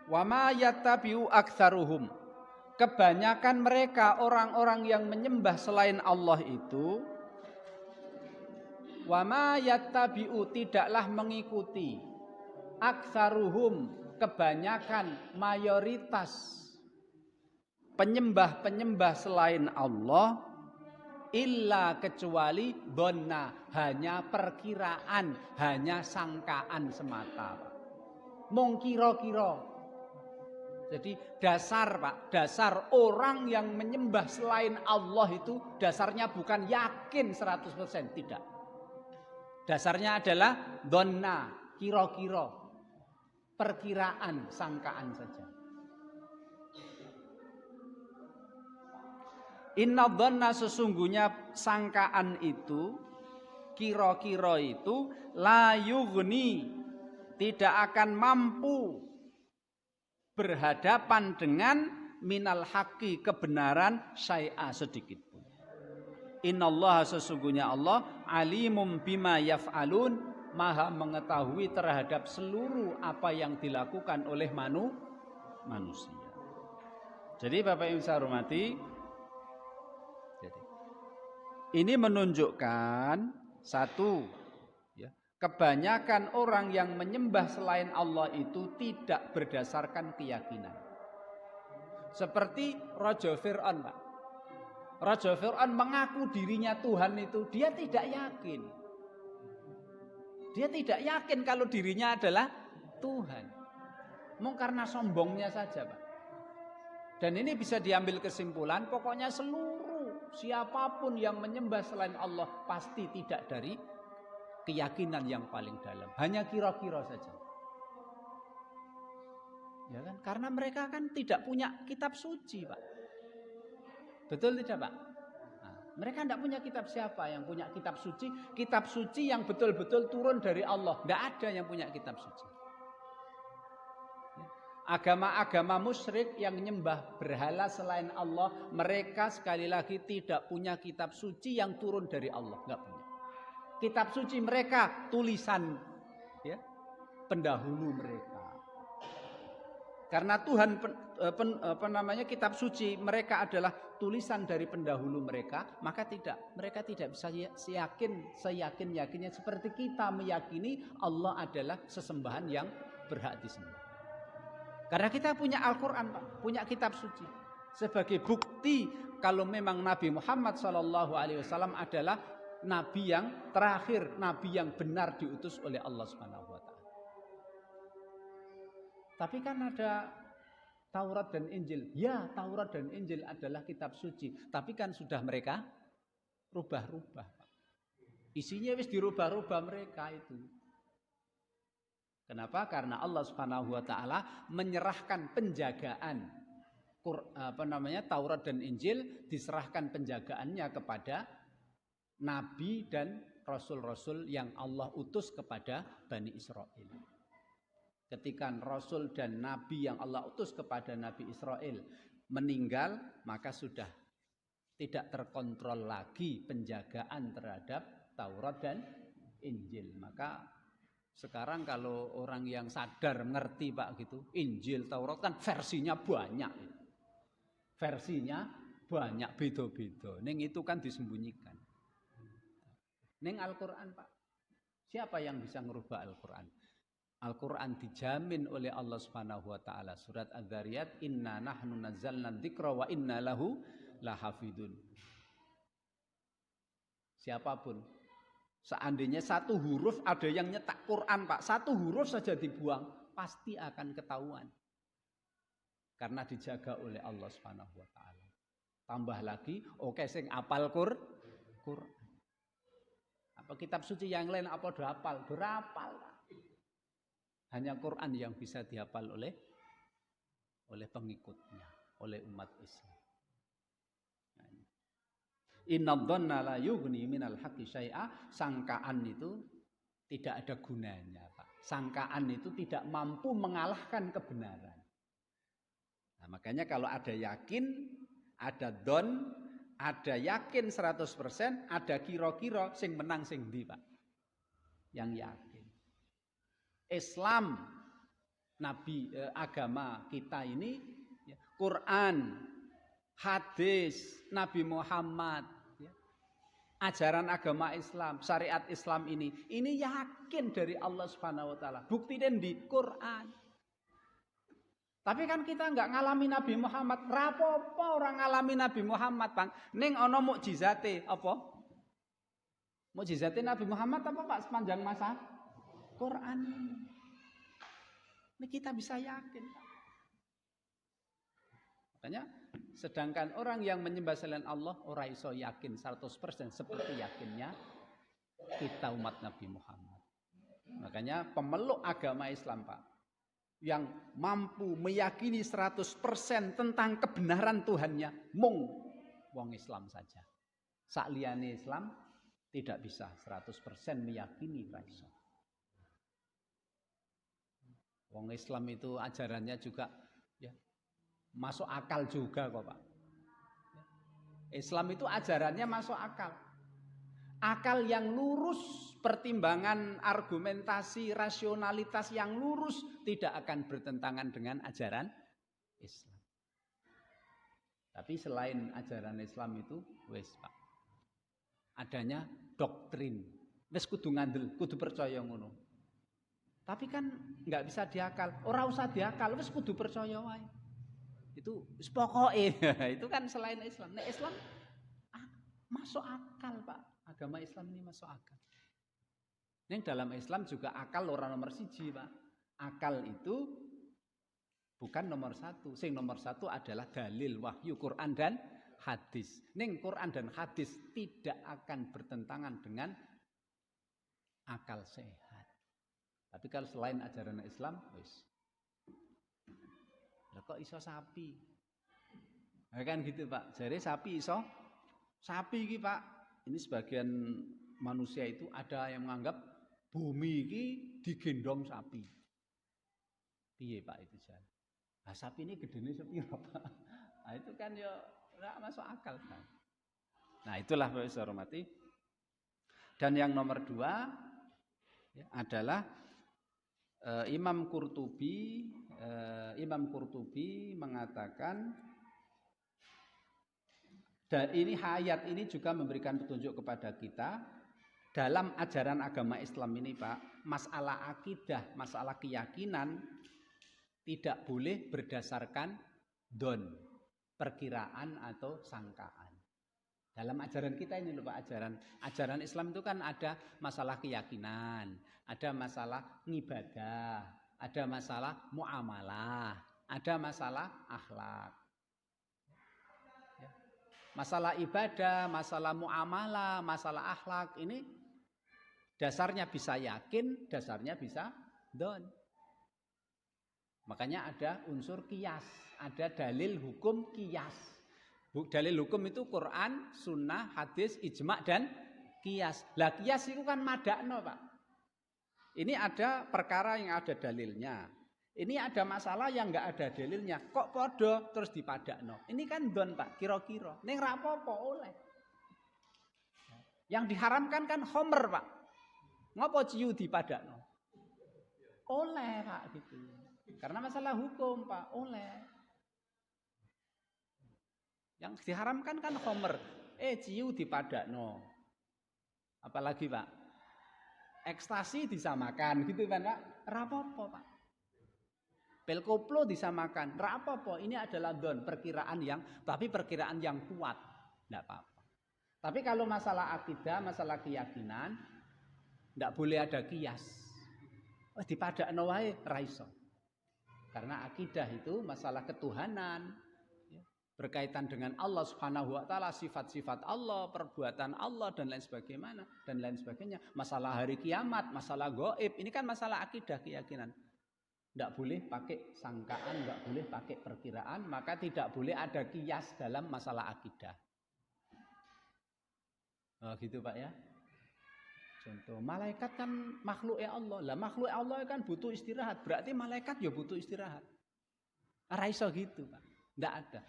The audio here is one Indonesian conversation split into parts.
Wa ma yattabi'u aktsaruhum. Kebanyakan mereka orang-orang yang menyembah selain Allah itu wa ma yattabi'u tidaklah mengikuti aktsaruhum kebanyakan mayoritas penyembah-penyembah selain Allah illa kecuali dhanna hanya perkiraan, hanya sangkaan semata. Mung kira-kira. Jadi dasar Pak, dasar orang yang menyembah selain Allah itu dasarnya bukan yakin 100%, tidak. Dasarnya adalah dhanna, kira-kira, perkiraan, sangkaan saja. Inna dhanna sesungguhnya sangkaan itu, kira-kira itu la yughni tidak akan mampu berhadapan dengan minal haqqi kebenaran syai'a sedikit pun. Innallaha sesungguhnya Allah alimum bima yaf'alun maha mengetahui terhadap seluruh apa yang dilakukan oleh manusia. Jadi Bapak Ibu saya hormati, ini menunjukkan satu, ya, kebanyakan orang yang menyembah selain Allah itu tidak berdasarkan keyakinan. Seperti Raja Fir'aun, Pak. Raja Fir'aun mengaku dirinya Tuhan itu, dia tidak yakin. Dia tidak yakin kalau dirinya adalah Tuhan. Mungkin karena sombongnya saja, Pak. Dan ini bisa diambil kesimpulan, pokoknya seluruh siapapun yang menyembah selain Allah pasti tidak dari keyakinan yang paling dalam, hanya kira-kira saja. Ya kan? Karena mereka kan tidak punya kitab suci, Pak. Betul tidak, Pak? Nah, mereka tidak punya kitab. Siapa yang punya kitab suci? Kitab suci yang betul-betul turun dari Allah. Tidak ada yang punya kitab suci. Agama-agama musyrik yang menyembah berhala selain Allah, mereka sekali lagi tidak punya kitab suci yang turun dari Allah, nggak punya. Kitab suci mereka tulisan, ya, pendahulu mereka. Karena Tuhan kitab suci mereka adalah tulisan dari pendahulu mereka, maka mereka tidak bisa seyakin-yakinnya seperti kita meyakini Allah adalah sesembahan yang berhak disembah. Karena kita punya Al-Quran, Pak, punya kitab suci. Sebagai bukti kalau memang Nabi Muhammad SAW adalah Nabi yang terakhir, Nabi yang benar diutus oleh Allah Subhanahu Wa Taala. Tapi kan ada Taurat dan Injil. Ya, Taurat dan Injil adalah kitab suci. Tapi kan sudah mereka rubah-rubah, Pak. Isinya wis dirubah-rubah mereka itu. Kenapa? Karena Allah Subhanahu Wa Taala menyerahkan penjagaan Taurat dan Injil, diserahkan penjagaannya kepada Nabi dan Rasul-Rasul yang Allah utus kepada Bani Israel. Ketika Rasul dan Nabi yang Allah utus kepada Nabi Israel meninggal, maka sudah tidak terkontrol lagi penjagaan terhadap Taurat dan Injil. Maka sekarang kalau orang yang sadar mengerti, Pak, gitu, Injil, Taurat kan versinya banyak. Versinya banyak, beda-beda. Ning itu kan disembunyikan. Ning Al-Quran, Pak, siapa yang bisa merubah Al-Quran? Al-Quran dijamin oleh Allah Subhanahu Wa Taala. Surat Az-Zariyat, Inna nahnu nazzalna dzikra wa inna lahu lahafidun. Siapapun, seandainya satu huruf ada yang nyetak Quran, Pak, satu huruf saja dibuang, pasti akan ketahuan. Karena dijaga oleh Allah Subhanahu Wa Taala. Tambah lagi, oke, sing apal Quran. Apa kitab suci yang lain apa do hafal? Berapal, Pak. Hanya Quran yang bisa dihafal oleh pengikutnya, oleh umat Islam. Inna dhanna la yughni minal haqqi syai'a. Sangkaan itu tidak ada gunanya, Pak. Sangkaan itu tidak mampu mengalahkan kebenaran. Nah, makanya kalau ada yakin, ada don, ada yakin 100%, ada kira-kira, sing menang sing ndi, Pak? Yang yakin. Islam agama kita ini ya, Quran, hadis Nabi Muhammad, ya, ajaran agama Islam, syariat Islam ini yakin dari Allah Subhanahu wa taala. Buktinya di Quran. Tapi kan kita nggak ngalami Nabi Muhammad. Rapopo orang ngalami Nabi Muhammad, Bang. Ning ana mukjizate apa? Mukjizate Nabi Muhammad apa Pak sepanjang masa Quran ini. Ini kita bisa yakin. Makanya sedangkan orang yang menyembah selain Allah ora iso yakin 100% seperti yakinnya kita umat Nabi Muhammad. Makanya pemeluk agama Islam, Pak, yang mampu meyakini 100% tentang kebenaran Tuhannya mung wong Islam saja. Sakliyane Islam tidak bisa 100% meyakini ra iso. Wong Islam itu ajarannya juga ya masuk akal juga kok, Pak. Islam itu ajarannya masuk akal. Akal yang lurus, pertimbangan argumentasi, rasionalitas yang lurus tidak akan bertentangan dengan ajaran Islam. Tapi selain ajaran Islam itu wis, Pak. Adanya doktrin. Wis kudu ngandel, kudu percaya ngono. Tapi kan nggak bisa diakal. Ora usah diakal, wis kudu percaya wae. Itu wis pokoke. Itu kan selain Islam. Nek Islam masuk akal, Pak. Agama Islam ini masuk akal. Ning dalam Islam juga akal ora nomor siji, Pak. Akal itu bukan nomor satu. Sing nomor satu adalah dalil wahyu Quran dan hadis. Ning Quran dan hadis tidak akan bertentangan dengan akal sehat. Tapi kalau selain ajaran Islam, wis. Lah kok iso sapi? Nah, kan gitu, Pak. Jare sapi iso. Sapi iki, Pak, ini sebagian manusia itu ada yang menganggap bumi iki digendong sapi. Piye, Pak, itu jan? Nah, sapi ini gedene sepiro, Pak? Nah, itu kan ya enggak masuk akal, kan. Nah, itulah Bapak Ibu hormati. Dan yang nomor 2 ya, adalah Imam Qurtubi mengatakan dan ini ayat ini juga memberikan petunjuk kepada kita dalam ajaran agama Islam ini, Pak, masalah akidah, masalah keyakinan tidak boleh berdasarkan don, perkiraan atau sangkaan. Dalam ajaran kita ini loh, Pak, ajaran Islam itu kan ada masalah keyakinan, ada masalah ngibadah, ada masalah muamalah, ada masalah akhlak. Masalah ibadah, masalah muamalah, masalah akhlak ini dasarnya bisa yakin, dasarnya bisa don. Makanya ada unsur qiyas, ada dalil hukum qiyas. Dalil hukum itu Quran, sunnah, hadis, ijma' dan qiyas. Lah qiyas itu kan madakno, Pak. Ini ada perkara yang ada dalilnya. Ini ada masalah yang enggak ada dalilnya. Kok podo terus dipadakno. Ini kan don, Pak, kira-kira. Ning ra apa-apa oleh. Yang diharamkan kan homer, Pak. Ngopo ciu dipadakno? Oleh, Pak, gitu. Karena masalah hukum, Pak, oleh. Yang diharamkan kan homer. Ciu dipadakno. Apalagi, Pak? Ekstasi disamakan gitu kan, Pak? Ra apa-apa, Pak. Pil koplo disamakan, ra apa-apa. Ini adalah don, perkiraan yang kuat. Enggak apa-apa. Tapi kalau masalah akidah, masalah keyakinan, enggak boleh ada kias. Dipadakno wae ra iso. Karena akidah itu masalah ketuhanan, berkaitan dengan Allah Subhanahu wa taala, sifat-sifat Allah, perbuatan Allah dan lain sebagainya. Masalah hari kiamat, masalah gaib, ini kan masalah akidah, keyakinan. Tidak boleh pakai sangkaan, tidak boleh pakai perkiraan, maka tidak boleh ada kias dalam masalah akidah. Oh, gitu, Pak, ya. Contoh, malaikat kan makhluk Allah. Lah makhluk Allah kan butuh istirahat, berarti malaikat ya butuh istirahat. Ora iso gitu, Pak. Tidak ada.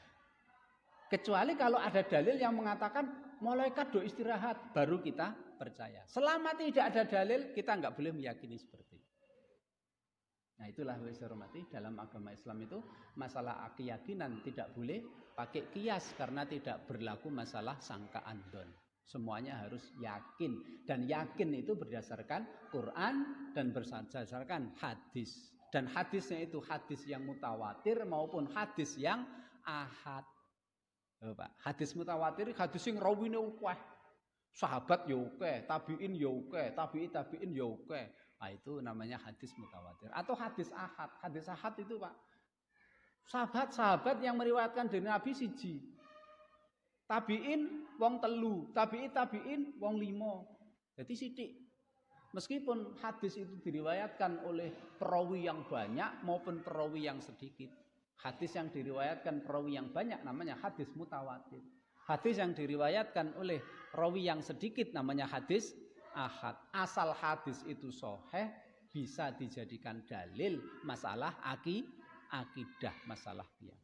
Kecuali kalau ada dalil yang mengatakan malaikat do istirahat, baru kita percaya. Selama tidak ada dalil, kita nggak boleh meyakini seperti itu. Nah itulah wis hormati, dalam agama Islam itu masalah keyakinan tidak boleh pakai kias karena tidak berlaku masalah sangkaan don. Semuanya harus yakin, dan yakin itu berdasarkan Quran dan berdasarkan hadis. Dan hadisnya itu hadis yang mutawatir maupun hadis yang ahad. Pak, hadis mutawatir hadis yang rawine akeh. Sahabat ya akeh, tabi'in ya akeh, tabi'in ya akeh. Nah, itu namanya hadis mutawatir atau hadis ahad. Hadis ahad itu Pak, sahabat-sahabat yang meriwayatkan dari Nabi siji. Tabi'in wong telu, tabi'in wong limo. Jadi sithik. Meskipun hadis itu diriwayatkan oleh perawi yang banyak maupun perawi yang sedikit. Hadis yang diriwayatkan perawi yang banyak namanya hadis mutawatir. Hadis yang diriwayatkan oleh perawi yang sedikit namanya hadis ahad. Asal hadis itu sahih bisa dijadikan dalil masalah akidah, masalah keyakinan.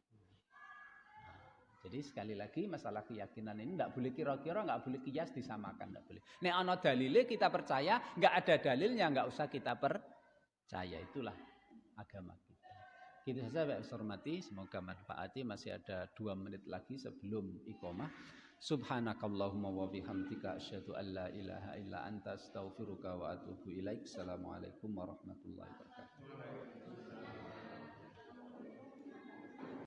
Jadi sekali lagi masalah keyakinan ini tidak boleh kira-kira, nggak boleh kias disamakan, nggak boleh. Nek ana dalile kita percaya, nggak ada dalilnya nggak usah kita percaya. Itulah agama kita. Gitu saja Pak hormati, semoga manfaati. Masih ada 2 menit lagi sebelum iqamah. Subhanakallahumma wa bihamdika asyhadu an la ilaha illa anta astaghfiruka wa atubu ilaik. Assalamualaikum warahmatullahi wabarakatuh.